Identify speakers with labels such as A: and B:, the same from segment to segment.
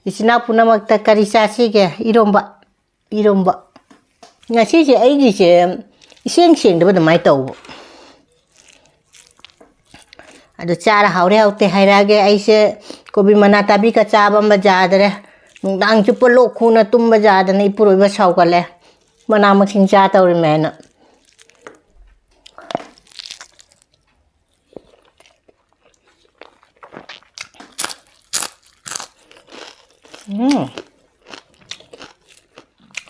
A: Ichina punamakta kari chasige eromba ngasi je aigi je iseng da mai tau adu chara haure haute hairage aise kobi mana tabi ka chaba ma jadare nungdang chupa lo khuna tumba jadane ipuroi ba saukale mana making cha tawri mena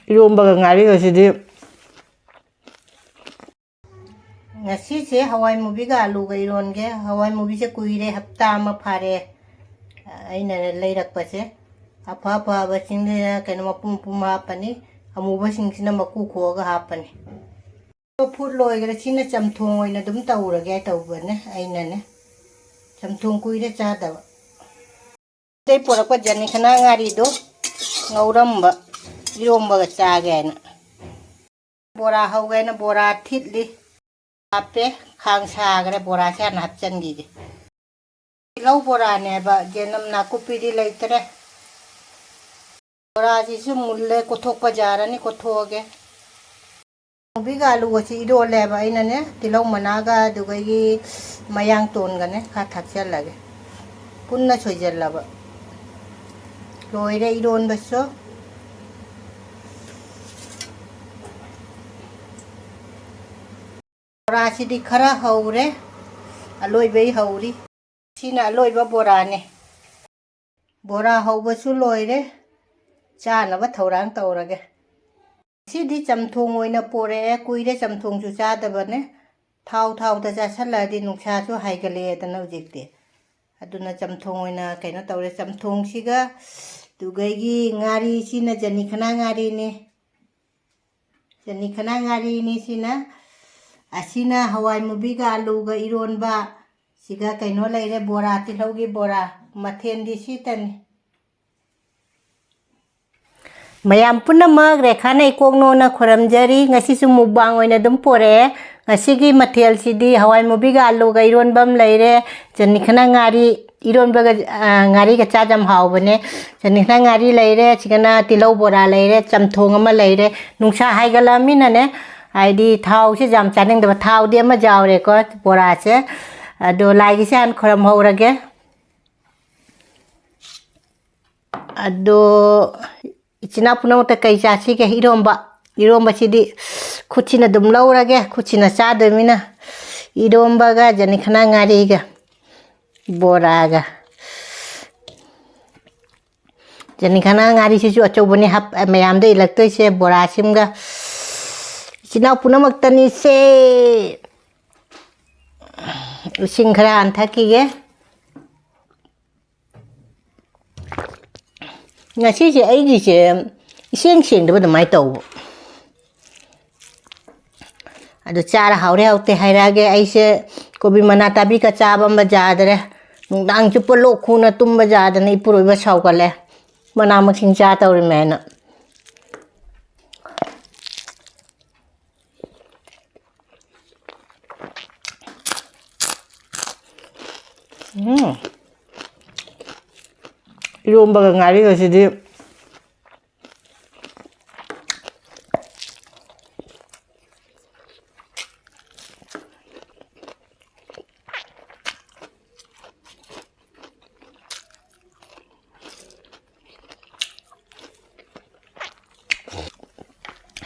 A: eromba ga ngari ga sidi ngasi se hawaimubi ga alu ga ironge hawaimubi se kuire hapta ma phare aina leirak pase apa ba singde kaino mapum puma pani amuba singsina maku kho ga hapani to phut loi ga sina chamthong oina dum taurage tawbane aina ne chamthong kuire cha da tei porakwa jani khana ngari do ngauramba eromba ga chage na bora hauge na bora thitli ape khang sa ga bora cha na hapchan gi lau bora ne ba jenam na kupi di leitre bora ji su mulle kothok pa jarani kothoge mubi ga lu chi ido le ba ina ne tilau managa dugai mayang ton ga ne kha thakchal lage punna choijal la ba loire iron baso bora si di khara haure aloi bei hauri sina aloi ba bora ne bora hauba su loire cha na ba thorang taurage sidi chamthong oina pore kuire chamthong chu cha da bane thau da cha sala di nuksa chu haigale da na jikte aduna chamthong oina kaina taure chamthong siga tugai gi ngari sina jani khana ngari ni sina asina hawai mubi ga alu ga ironba siga kaino leire bora tilau gi bora mathen di sitani mayam punamak rekhana ikongno na khoramjari ngasi su mubang oina dum pore ngasi gi mathel sidi hawai mubi ga alu ga ironbam leire jani khana ngari ironba ga ngari ga chajam hawbane jani khana ngari leire chigana tilau bora leire chamthong ama leire nungsa haigala minane aidi thau se jam chaning da thau de ma jawre ko bora se ado lagi se an khoram hawrage ado ichina punamakta kai chasige eromba sidi khuchina dum laurage khuchina cha do mina eromba ga jani khana ngari ga bora ga jani khana ngari si chu achobani hap mayam de ilaktoi se bora simga ichina punamakta ni se using khara anthaki ge ngasi je aigi je iseng da mai tau adu chara haure haute hairage aise kobi mana tabi ka chaba ma jadare nungdang chupa lo khuna tumba jadane ipuroi ba saukale mana making cha tawri mena eromba ga ngari ga sidi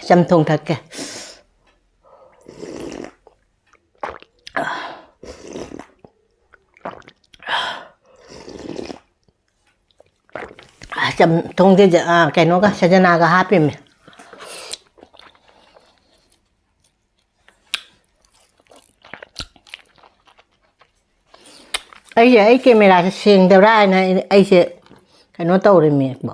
A: chamthong thakke chamthong de kaino ga sajana ga hapim ai camera se seng da ra na ai se kaino tawri me bo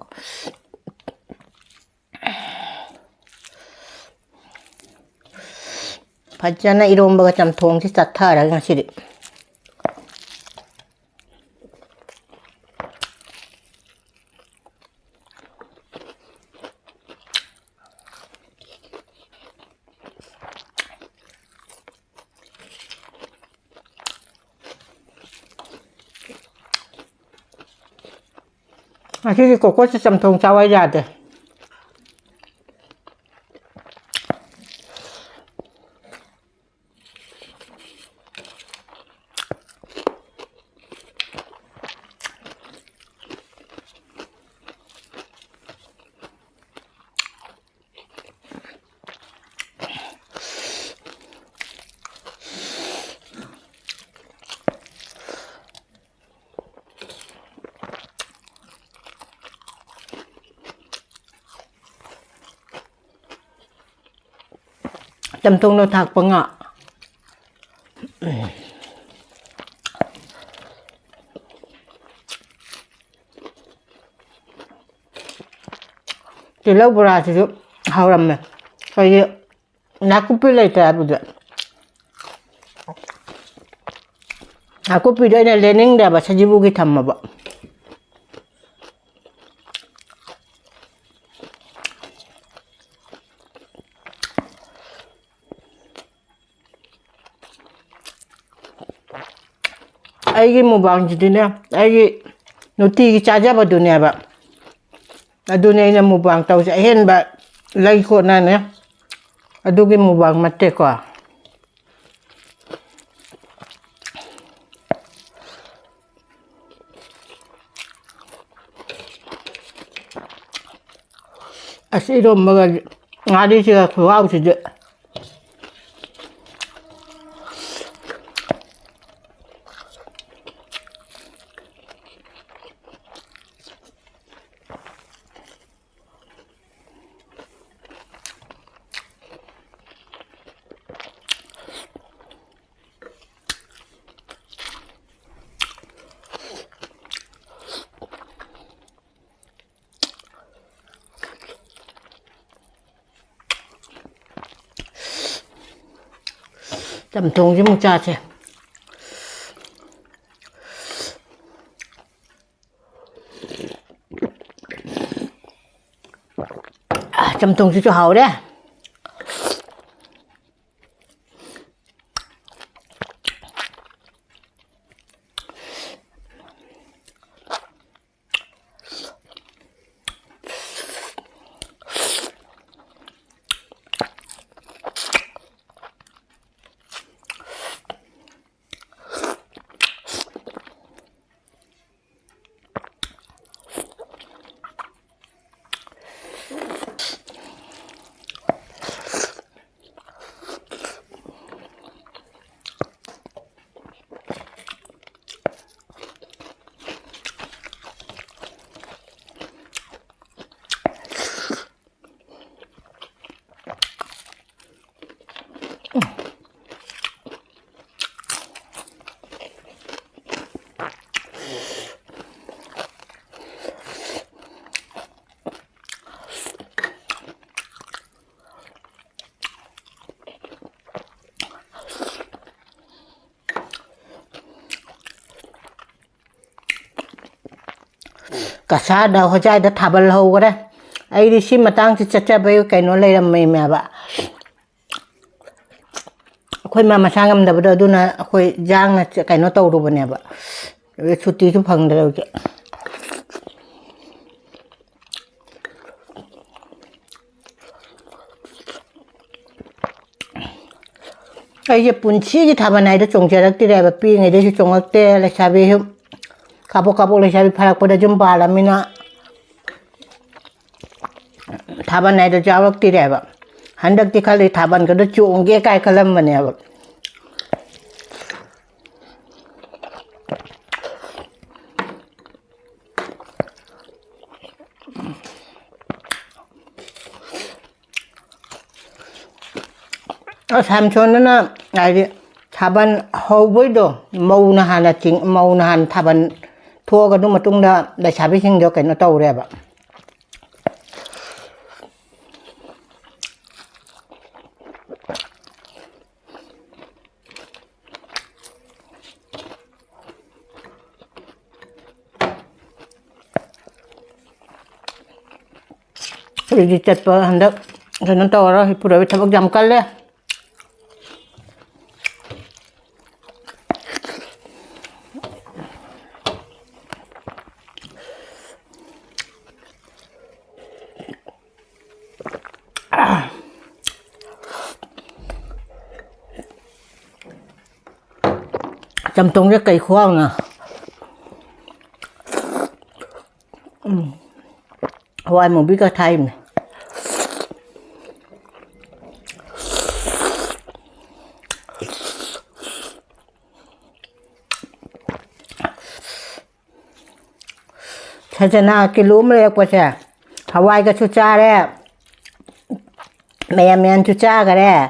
A: fajana eromba ga chamthong si chathara ngasiri 아시지 꼬꼬치 짬통 짜와야 돼. Chamthong nó thạc bằng ạ. Thì lâu bora thì hào làm này. Rồi 나쿠피 later 아부자. 나쿠피 도에는 레닝다 봐 사지부기 탐마 봐. 아이기 뭐 방지드냐? 아이기 노티기 짜자바 두냐 봐. 아두냐 뭐 방 타우자 hen 봐. 라이코 나네. 아두기 뭐 방 맞대 거. 아시로 뭐가 아리지가 그거 아우지지. Chamthong với cha chứ. Chamthong chứ cho hậu đấy. Cả xã đầu họ trai đã thả bal hầu cái đấy, ai đi xin mà tăng thì chắc chắn bây cái nó lấy làm mày mẹ bạn, khơi mà sang ngâm đập đó na khơi giang là cái nó tàu rồi nè bạn, cái chút tí chút phẳng được chứ. Ai giờ bún chi cái thả bal này đó trồng chơi được tí này bạn pi này đó trồng được tí là sao bây hôm kapok le sabi parak pada jumpa lah mina thaban nai do jawak ti re ba handak ti khali thaban ka do chung ge kai kalam mane ba tham chon na ai thaban hau boi do mau na han ching mau na han thaban thua cái đúng mà tung đã đại xã biết sinh cái nó tàu đẹp ạ. Jadi dicat pa hendak saya tahu orang ibu dah tabak jam kali. Chamthong cái cây khoang nè. hawaimubi cái thay này. Chana cái lúm này quá chả. Hawaii cái chucha đấy. Mẹ men chucha cái đấy.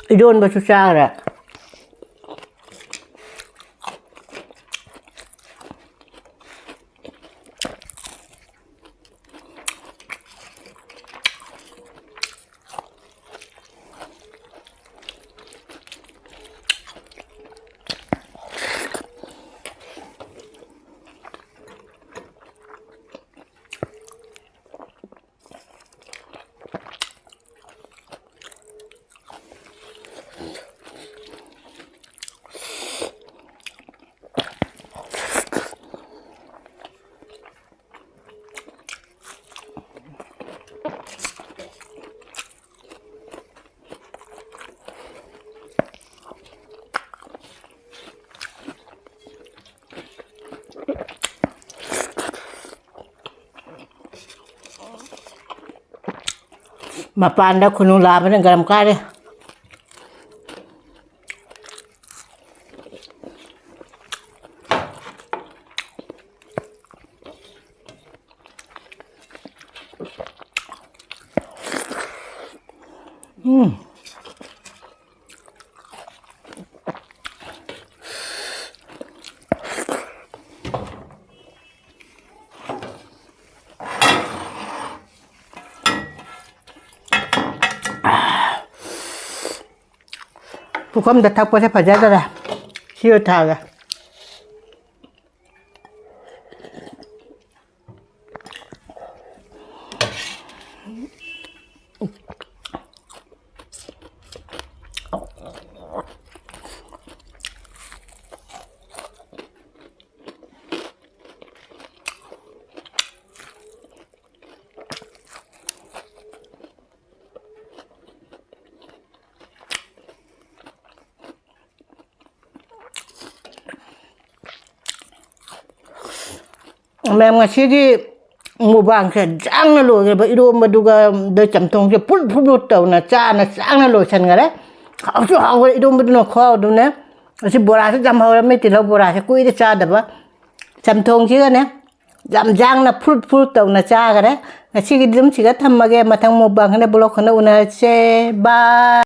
A: Idon ba chucha đấy. Mà pan đã khunu la bên garam ka đấy. Bukan dah tak pasal pajar dah, siapa tahu dah. Mẹ ngasih di mubang saya jang na lo, ba ido maduga de Chamthong je pul tau na cha na jang na lo san ngare. Kau tu hau ido madu na kau tu ne. Si bora se jam hau me tilo bora se kui de cha da ba. Chamthong je ne. Jang na pul tau na cha ngare. Ngasih di dum siga thamma ge matang mubang ne blok na una se ba.